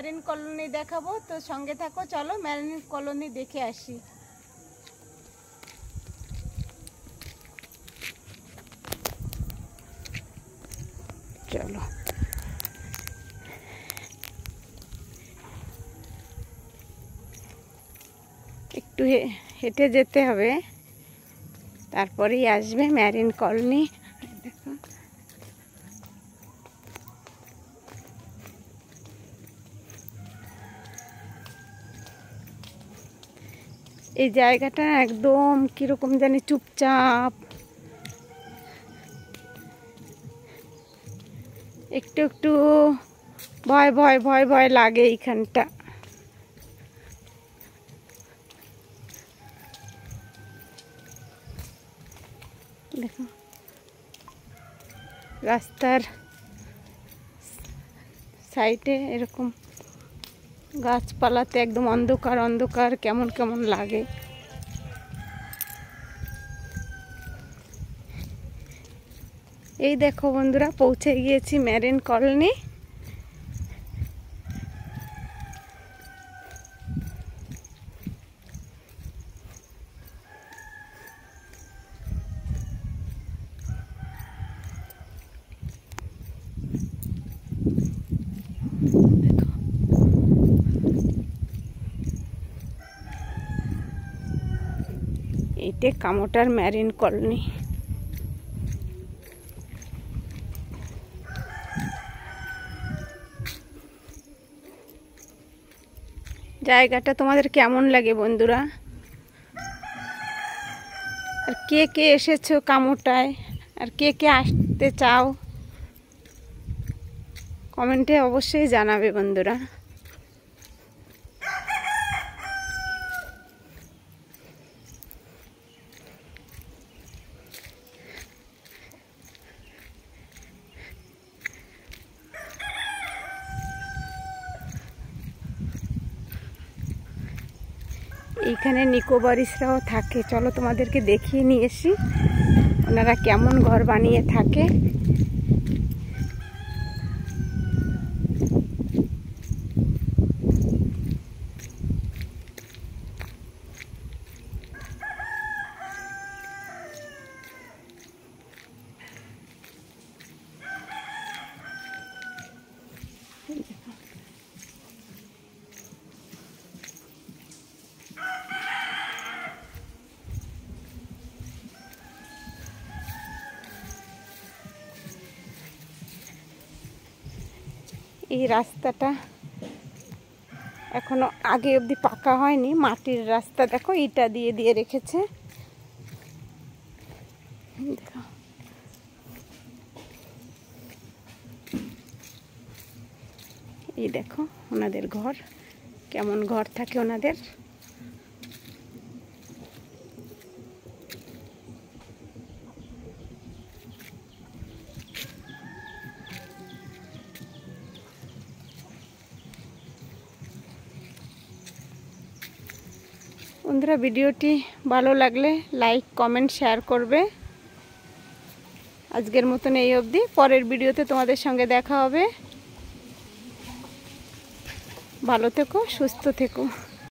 Marine colony দেখাবো, তো সঙ্গে থাকো। চলো মেরিন কলোনি দেখে আসি। চলো একটু হেঁটে যেতে হবে, তারপরেই আসবে মেরিন কলোনি। দেখো এই জায়গাটা একদম কিরকম জানি চুপচাপ, একটু একটু ভয় ভয় ভয় ভয় লাগে এইখানটা। দেখো রাস্তার সাইডে এরকম গাছপালাতে একদম অন্ধকার অন্ধকার, কেমন কেমন লাগে। এই দেখো বন্ধুরা, পৌঁছে গিয়েছি মেরিন কলোনি। এইটা কামোটার মেরিন কলোনি। জায়গাটা তোমাদের কেমন লাগে বন্ধুরা? আর কে কে এসেছো কামোটায়, আর কে কে আসতে চাও কমেন্টে অবশ্যই জানাবে বন্ধুরা। এইখানে নিকোবরিসরাও থাকে, চলো তোমাদেরকে দেখিয়ে নিয়ে এসি ওনারা কেমন ঘর বানিয়ে থাকে। এই রাস্তাটা এখনো আগে অবধি পাকা হয়নি, মাটির রাস্তা। দেখো ইটা দিয়ে দিয়ে রেখেছে। দেখো এই দেখো ওনাদের ঘর, কেমন ঘর থাকে ওনাদের। বন্ধুরা ভিডিওটি ভালো লাগলে লাইক কমেন্ট শেয়ার করবে। আজকের মতন এই অবধি, পরের ভিডিওতে তোমাদের সঙ্গে দেখা হবে। ভালো থেকো, সুস্থ থেকো।